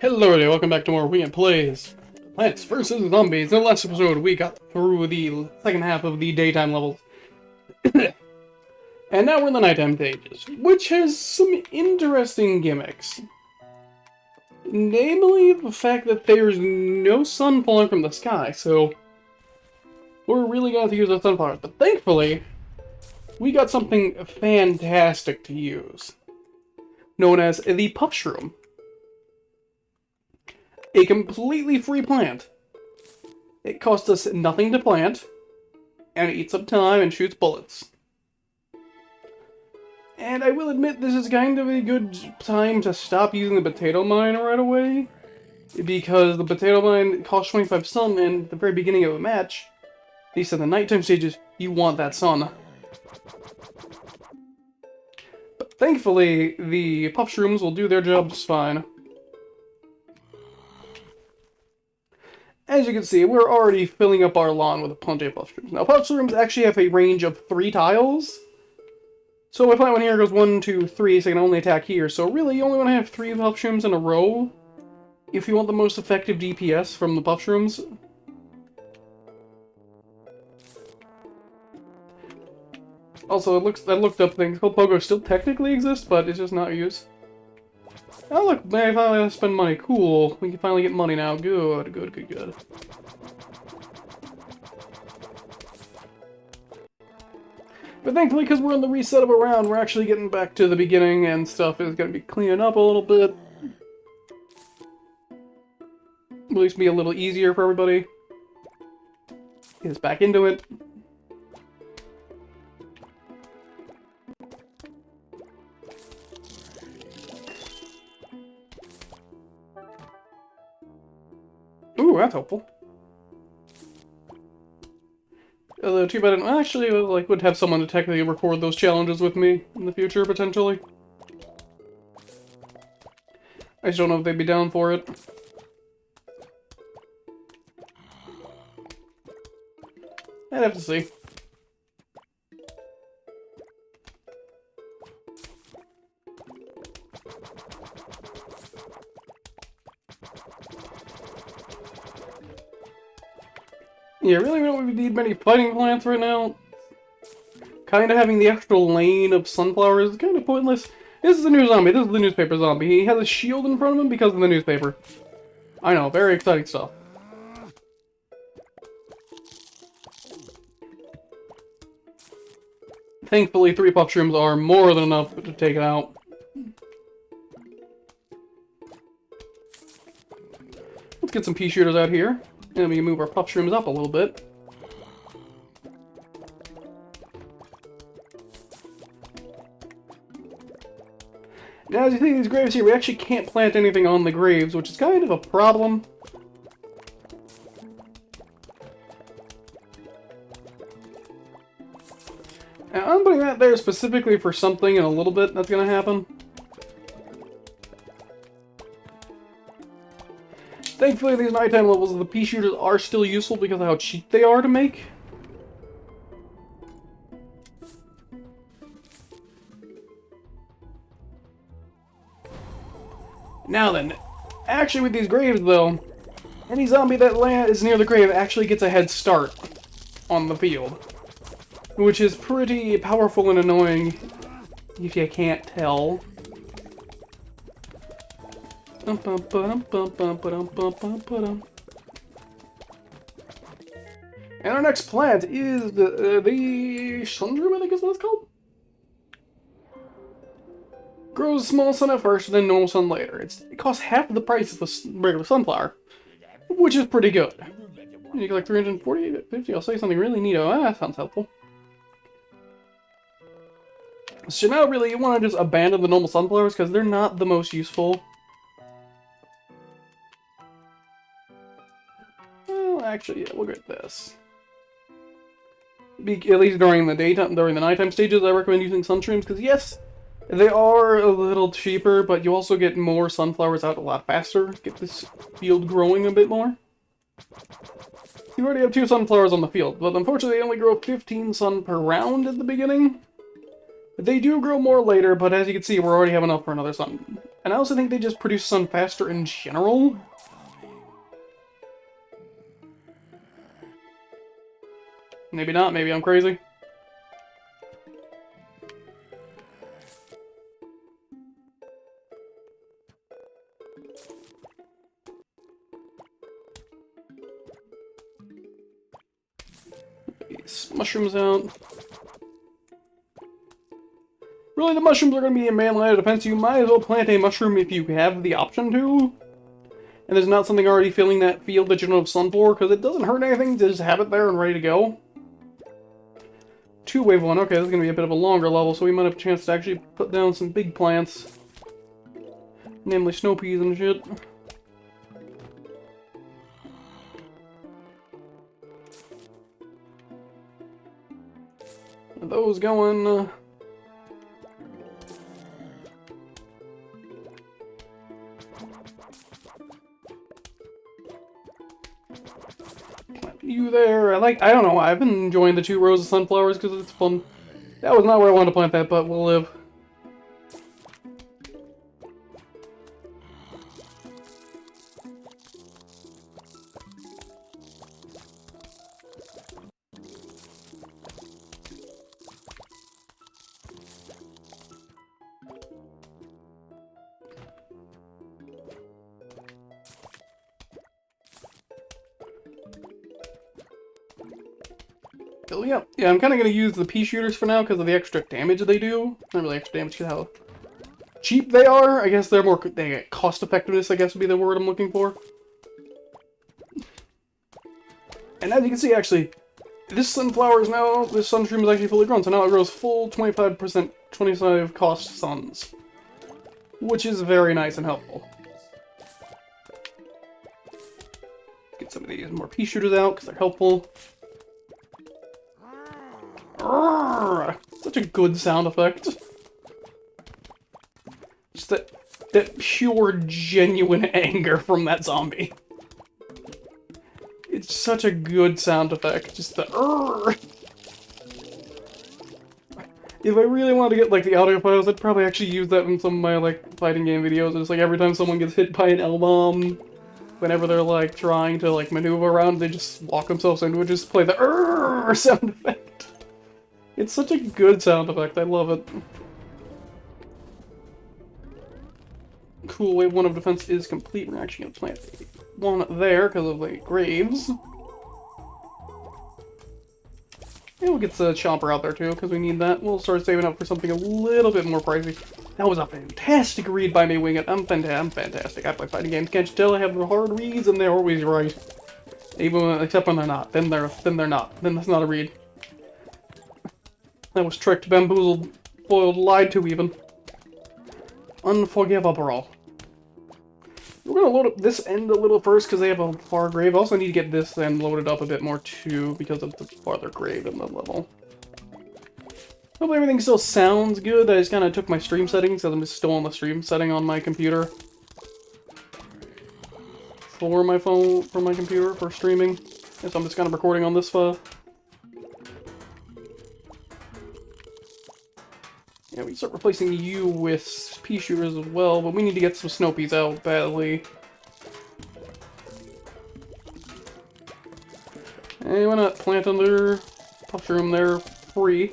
Hello there, welcome back to more Wingit Plays Plants vs. Zombies. In the last episode, we got through the second half of the daytime levels. And now we're in the nighttime stages, which has some interesting gimmicks. Namely, the fact that there's no sun falling from the sky, so we're really going to use the sunflowers. But thankfully, we got something fantastic to use, known as the puff shroom. A completely free plant. It costs us nothing to plant, and it eats up time and shoots bullets. And I will admit this is kind of a good time to stop using the potato mine right away, because the potato mine costs 25 sun, and at the very beginning of a match, at least in the nighttime stages, you want that sun. But thankfully, the puff shrooms will do their job just fine. As you can see, we're already filling up our lawn with a plenty of puff shrooms. Now, puff shrooms actually have a range of 3 tiles. So my plant one here goes 1, 2, 3, so I can only attack here. So really, you only want to have 3 puff shrooms in a row if you want the most effective DPS from the puff shrooms. Also, I looked up things called Pogo still technically exist, but it's just not used. Oh look, I finally have to spend money. Cool. We can finally get money now. Good, good, good, good. But thankfully, because we're in the reset of a round, we're actually getting back to the beginning, and stuff is going to be cleaning up a little bit. At least be a little easier for everybody. Get us back into it. Ooh, that's helpful. Although, too bad I actually would have someone to technically record those challenges with me in the future, potentially. I just don't know if they'd be down for it. I'd have to see. Yeah, really we don't need many fighting plants right now. Kinda having the extra lane of sunflowers is kinda pointless. This is a new zombie, this is the newspaper zombie. He has a shield in front of him because of the newspaper. I know, very exciting stuff. Thankfully, 3 puff shrooms are more than enough to take it out. Let's get some pea shooters out here. And we can move our puff shrooms up a little bit. Now, as you see these graves here, we actually can't plant anything on the graves, which is kind of a problem. Now, I'm putting that there specifically for something in a little bit that's going to happen. Thankfully, these nighttime levels of the pea shooters are still useful because of how cheap they are to make. Now then, actually with these graves though, any zombie that is near the grave actually gets a head start on the field. Which is pretty powerful and annoying if you can't tell. And our next plant is the Shundrum, I think is what it's called. Grows small sun at first, then normal sun later. It costs half the price of a regular sunflower, which is pretty good. You get like 340, 50, I'll say something really neat. Oh, that sounds helpful. So now really you want to just abandon the normal sunflowers because they're not the most useful. Actually, yeah, we'll get this. At least during the nighttime stages, I recommend using sunshrooms because yes, they are a little cheaper, but you also get more sunflowers out a lot faster. Get this field growing a bit more. You already have 2 sunflowers on the field, but unfortunately they only grow 15 sun per round at the beginning. They do grow more later, but as you can see, we're already having enough for another sun. And I also think they just produce sun faster in general. Maybe not, maybe I'm crazy. These mushrooms out. Really, the mushrooms are going to be a main line of defense. You might as well plant a mushroom if you have the option to. And there's not something already filling that field that you don't have sun for, because it doesn't hurt anything to just have it there and ready to go. 2 wave 1, okay, this is going to be a bit of a longer level, so we might have a chance to actually put down some big plants. Namely snow peas and shit. Are those going... You there. I don't know, I've been enjoying the 2 rows of sunflowers because it's fun. That was not where I wanted to plant that, but we'll live. So, yeah, I'm kind of going to use the pea shooters for now because of the extra damage they do. Not really extra damage, because how cheap they are. I guess they're more... They get cost effectiveness, I guess would be the word I'm looking for. And as you can see, actually, this sunflower is now... This sunstream is actually fully grown, so now it grows full 25%, 25 cost suns. Which is very nice and helpful. Get some of these more pea shooters out because they're helpful. Such a good sound effect. Just that pure, genuine anger from that zombie. It's such a good sound effect. Just the If I really wanted to get, like, the audio files, I'd probably actually use that in some of my, like, fighting game videos. It's like every time someone gets hit by an L-bomb, whenever they're, like, trying to, like, maneuver around, they just lock themselves into it, just play the sound effect. It's such a good sound effect, I love it. Cool, wave 1 of defense is complete. We're actually going to plant one there because of the graves. And we'll get the chomper out there too, because we need that. We'll start saving up for something a little bit more pricey. That was a fantastic read by me, Wingit. I'm fantastic. I play fighting games. Can't you tell I have the hard reads and they're always right? Even except when they're not. Then they're not. Then that's not a read. I was tricked, bamboozled, foiled, lied to even. Unforgivable. We're gonna load up this end a little first because they have a far grave. I also need to get this end loaded up a bit more too because of the farther grave in the level. Hopefully everything still sounds good. I just kind of took my stream settings because I'm still on the stream setting on my computer. For my phone, for my computer, for streaming. And so I'm just kind of recording on this file. Yeah, we can start replacing you with pea shooters as well, but we need to get some snow peas out badly. Hey, why not plant under mushroom there free?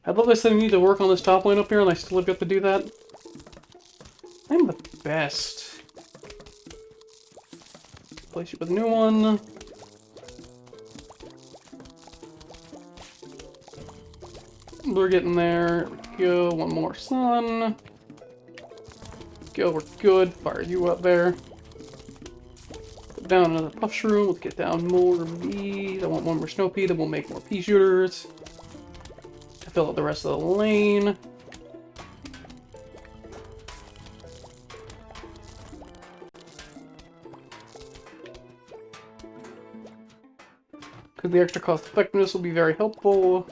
I love this. I need to work on this top line up here, and I still have got to do that. I'm the best. Replace it with a new one. We're getting there. There we go. One more sun. Go, we're good. Fire you up there. Put down another puff shroom. Let's get down more of these. I want one more snow pea, then we'll make more pea shooters. To fill out the rest of the lane. Because the extra cost effectiveness will be very helpful.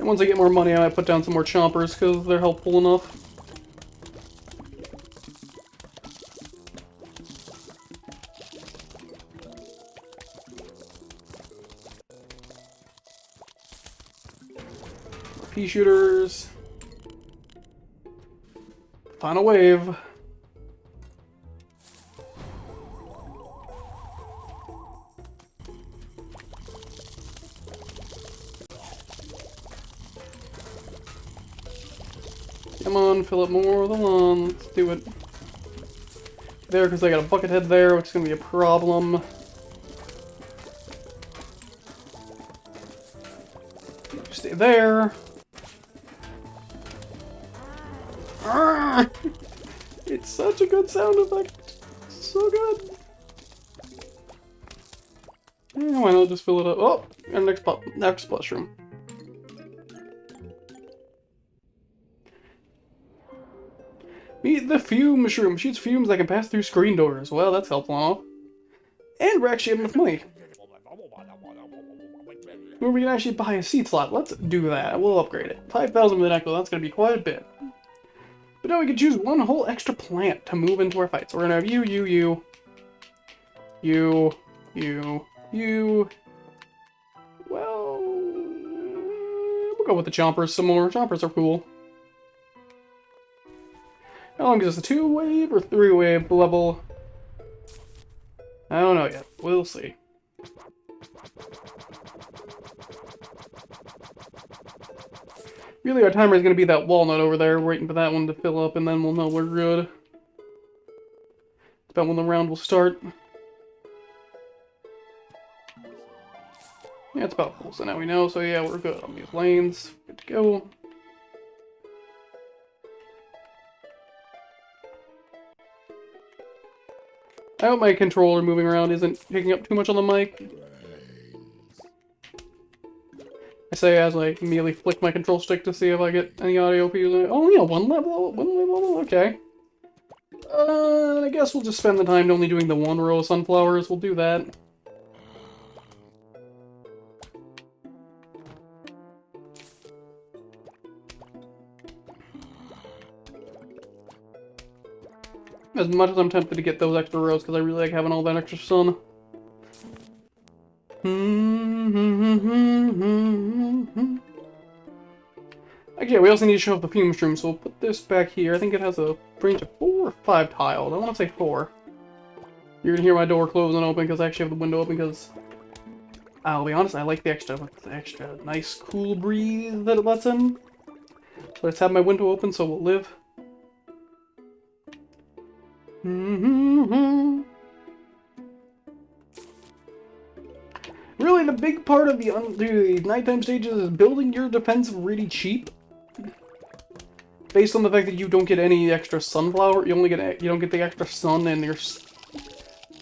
Once I get more money, I might put down some more chompers, because they're helpful enough. Pea shooters. Final wave. Come on, fill up more of the lawn. Let's do it. There, because I got a bucket head there, which is going to be a problem. Stay there. It's such a good sound effect. So good. Yeah, why not just fill it up? Oh, and next mushroom. Meet the fume mushroom. Shoots fumes that can pass through screen doors. Well, that's helpful enough. And we're actually having enough money. Where we can actually buy a seed slot. Let's do that. We'll upgrade it. 5,000 with Echo. That's going to be quite a bit. But now we can choose one whole extra plant to move into our fight. So we're going to have you. Well, we'll go with the chompers some more. Chompers are cool. How long is this? A 2-wave or 3-wave level? I don't know yet. We'll see. Really, our timer is going to be that walnut over there, waiting for that one to fill up, and then we'll know we're good. It's about when the round will start. Yeah, it's about full, so now we know, so yeah, we're good on these lanes. Good to go. I hope my controller moving around isn't picking up too much on the mic. I say as I immediately flick my control stick to see if I get any audio cues. Oh yeah, one level, okay. I guess we'll just spend the time only doing the one row of sunflowers. We'll do that. As much as I'm tempted to get those extra rows, because I really like having all that extra sun. Actually, we also need to show up the fume stream, so we'll put this back here. I think it has a range of 4 or 5 tiles. I want to say 4. You're going to hear my door close and open, because I actually have the window open, because... I'll be honest, I like the extra nice, cool breeze that it lets in. So let's have my window open, so we'll live. Really, the big part of the nighttime stages is building your defense really cheap. Based on the fact that you don't get any extra sunflower, you don't get the extra sun, and your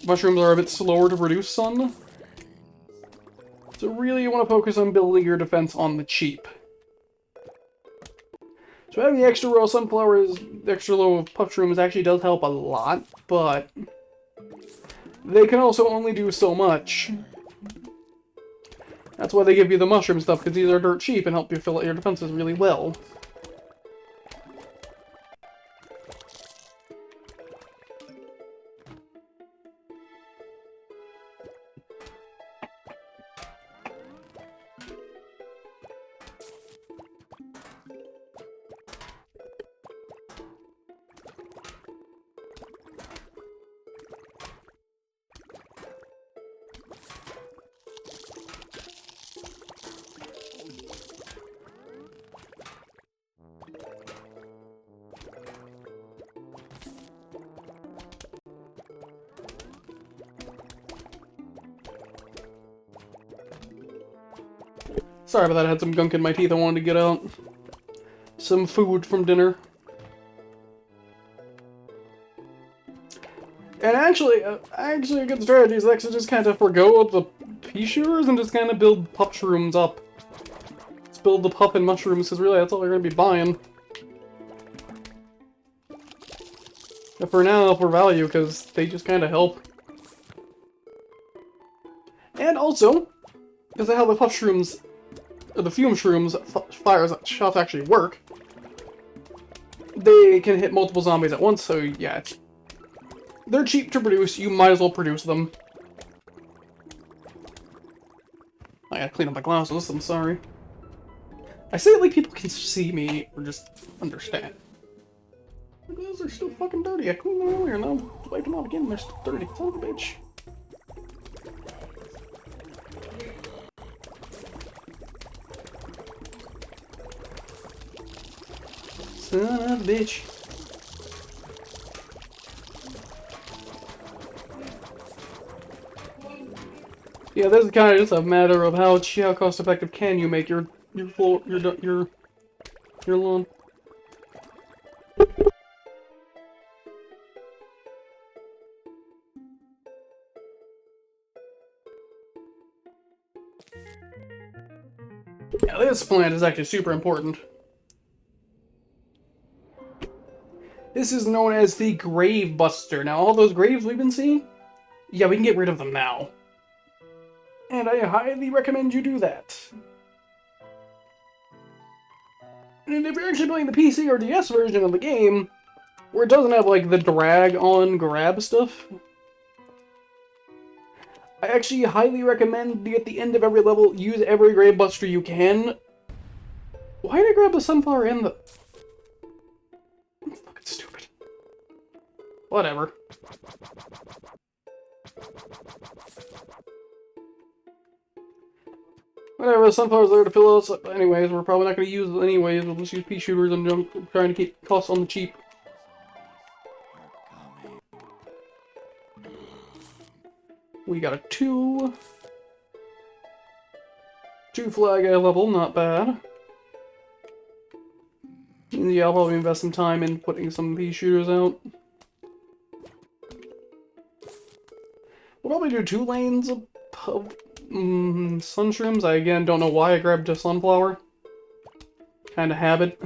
mushrooms are a bit slower to produce sun. So really, you want to focus on building your defense on the cheap. So having the extra row of sunflowers, the extra row of mushrooms actually does help a lot, but they can also only do so much. That's why they give you the mushroom stuff, because these are dirt cheap and help you fill out your defenses really well. Sorry about that, I had some gunk in my teeth I wanted to get out. Some food from dinner. And actually a good strategy is actually just kind of forgo the pea shooters and just kind of build mushrooms up. Just build the pup and mushrooms, because really that's all you're going to be buying. But for now, for value, because they just kind of help. And also, because of how the mushrooms or the fume shrooms fire shots actually work, they can hit multiple zombies at once, so yeah, they're cheap to produce, you might as well produce them. I gotta clean up my glasses, I'm sorry. I say it like people can see me, or just understand. My glasses are still fucking dirty, I cleaned them earlier, now wipe them off again, they're still dirty, son of a bitch. Son of a bitch. Yeah, this is kind of just a matter of how cost effective can you make your lawn. Yeah, this plant is actually super important. This is known as the Grave Buster. Now, all those graves we've been seeing, yeah, we can get rid of them now. And I highly recommend you do that. And if you're actually playing the PC or DS version of the game, where it doesn't have, like, the drag-on grab stuff, I actually highly recommend at the end of every level, use every Grave Buster you can. Why did I grab the sunflower and the... I'm fucking stupid. Whatever. Whatever, the sunflower's there to fill us up anyways, we're probably not going to use it anyways, we'll just use pea shooters and junk, trying to keep costs on the cheap. We got a 2 flag level, not bad. And yeah, I'll probably invest some time in putting some pea shooters out. We'll probably do 2 lanes of sun shrooms. I again don't know why I grabbed a sunflower. Kind of habit.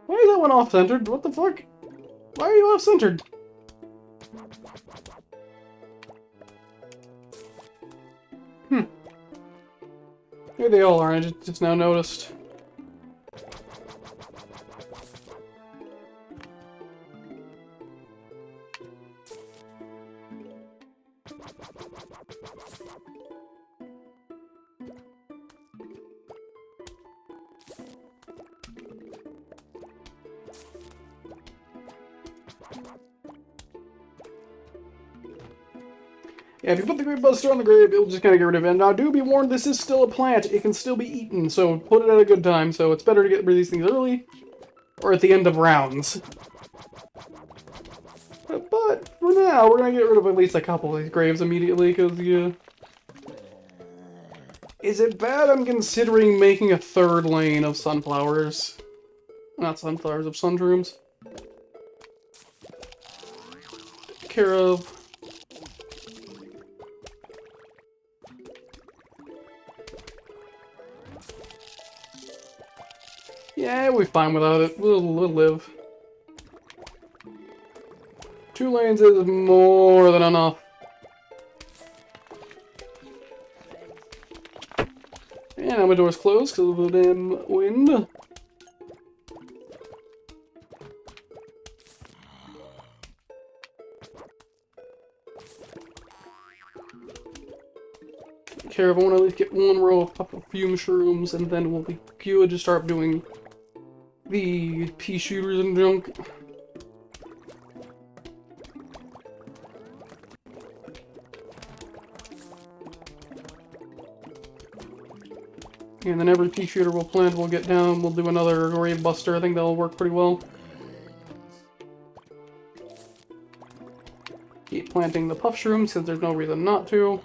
Why is that one off-centered? What the fuck? Why are you off-centered? Here they all are, I just now noticed. Yeah, if you put the Grave Buster on the grave, it'll just kind of get rid of it. Now, do be warned, this is still a plant. It can still be eaten, so put it at a good time. So it's better to get rid of these things early, or at the end of rounds. But for now, we're going to get rid of at least a couple of these graves immediately, because, yeah... Is it bad I'm considering making a 3rd lane of sunflowers? Not sunflowers, of sunrooms. Take care of... Yeah, we're fine without it. We'll live. 2 lanes is more than enough. And now my door's closed because of the damn wind. Take care of one, at least get 1 row of fume shrooms, and then we'll be good to start doing the pea shooters and junk. And then every pea shooter we'll plant, we'll get down, we'll do another Grave Buster. I think that'll work pretty well. Keep planting the puff shrooms, since there's no reason not to.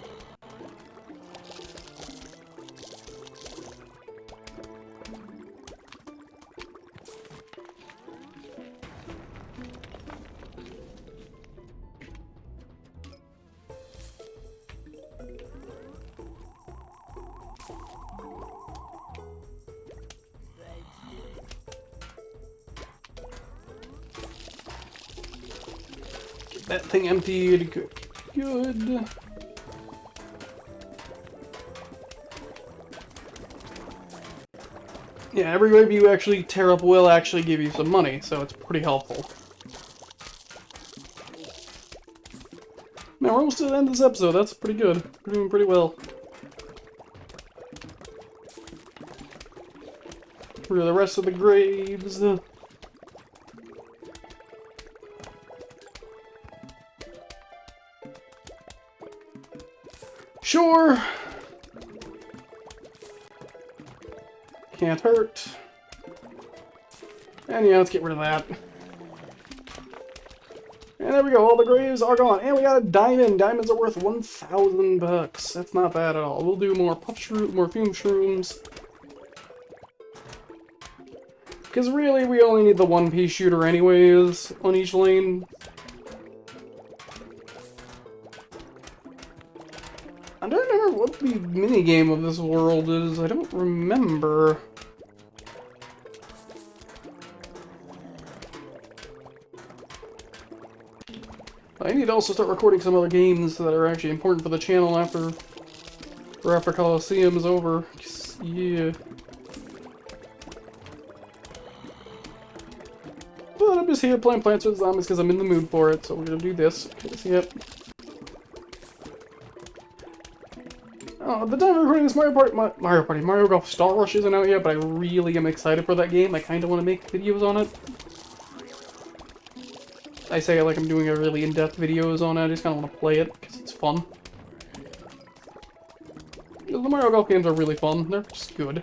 That thing emptied. Good. Good. Yeah, every grave you actually tear up will actually give you some money, so it's pretty helpful. Man, we're almost to the end of this episode. That's pretty good. We're doing pretty well. For the rest of the graves. Sure. Can't hurt. And yeah, let's get rid of that. And there we go, all the graves are gone. And we got a diamond. Diamonds are worth 1,000 bucks. That's not bad at all. We'll do more puff shroom, more fume shrooms. Because really, we only need the one-piece shooter anyways on each lane. I don't remember what the minigame of this world is. I don't remember. I need to also start recording some other games that are actually important for the channel after Coliseum is over. Yeah. But I'm just here playing Plants vs. Zombies because I'm in the mood for it, so we're gonna do this. Yep. Oh, the time of recording this Mario Golf Star Rush isn't out yet, but I really am excited for that game. I kind of want to make videos on it. I say it like I'm doing a really in-depth videos on it, I just kind of want to play it, because it's fun. The Mario Golf games are really fun, they're just good.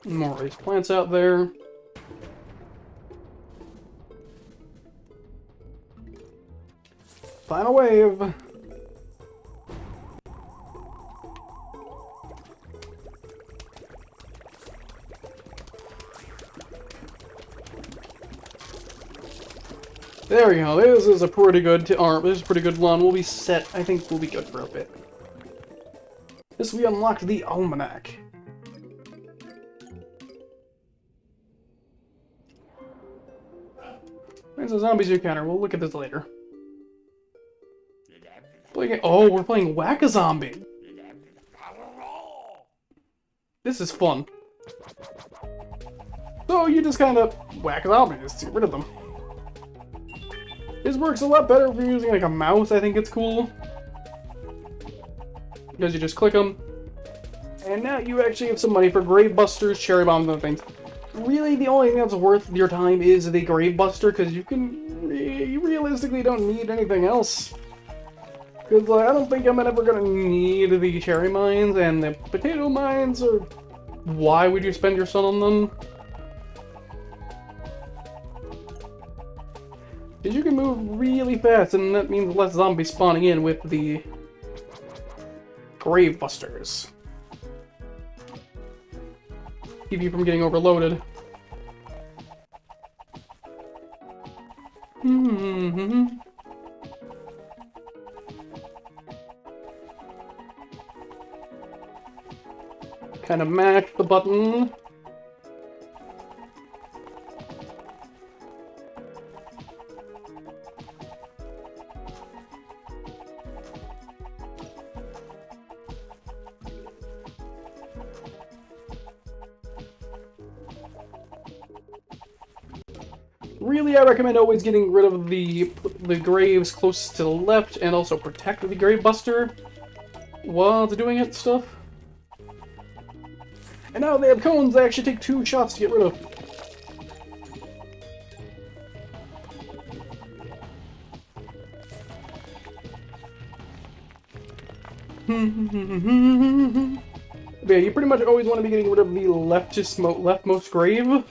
More of these plants out there. Final wave! There we go, this is a pretty good arm. This is a pretty good run. We'll be set. I think we'll be good for a bit. This we unlocked the Almanac. There's a zombies you counter. We'll look at this later. Oh, we're playing Whack-A-Zombie. This is fun. So you just kind of whack zombies to get rid of them. This works a lot better if you're using like a mouse. I think it's cool. Because you just click them. And now you actually have some money for grave busters, cherry bombs, and things. Really, the only thing that's worth your time is the grave buster, because you realistically don't need anything else. Because I don't think I'm ever going to need the cherry mines, and the potato mines, or why would you spend your sun on them? Because you can move really fast, and that means less zombies spawning in with the grave busters. Keep you from getting overloaded. Kind of mash the button. Really, I recommend always getting rid of the graves close to the left, and also protect the grave buster while it's doing it stuff. And now they have cones that actually take 2 shots to get rid of. But yeah, you pretty much always want to be getting rid of the leftmost grave.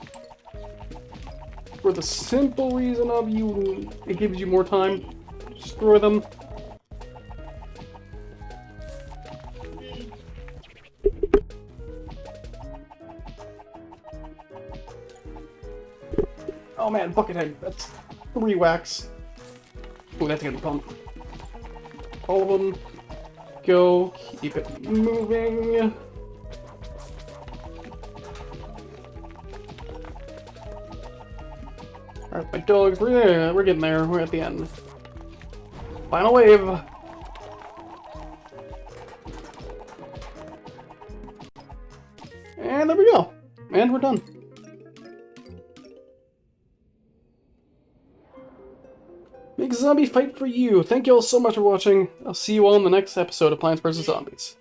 For the simple reason of it gives you more time to destroy them. Oh man, Buckethead. That's 3 whacks. Ooh, that's gonna be fun. All of them. Go. Keep it moving. Alright, my dogs. We're there. We're getting there. We're at the end. Final wave. And there we go. And we're done. Make zombie fight for you. Thank you all so much for watching. I'll see you all in the next episode of Plants vs. Zombies.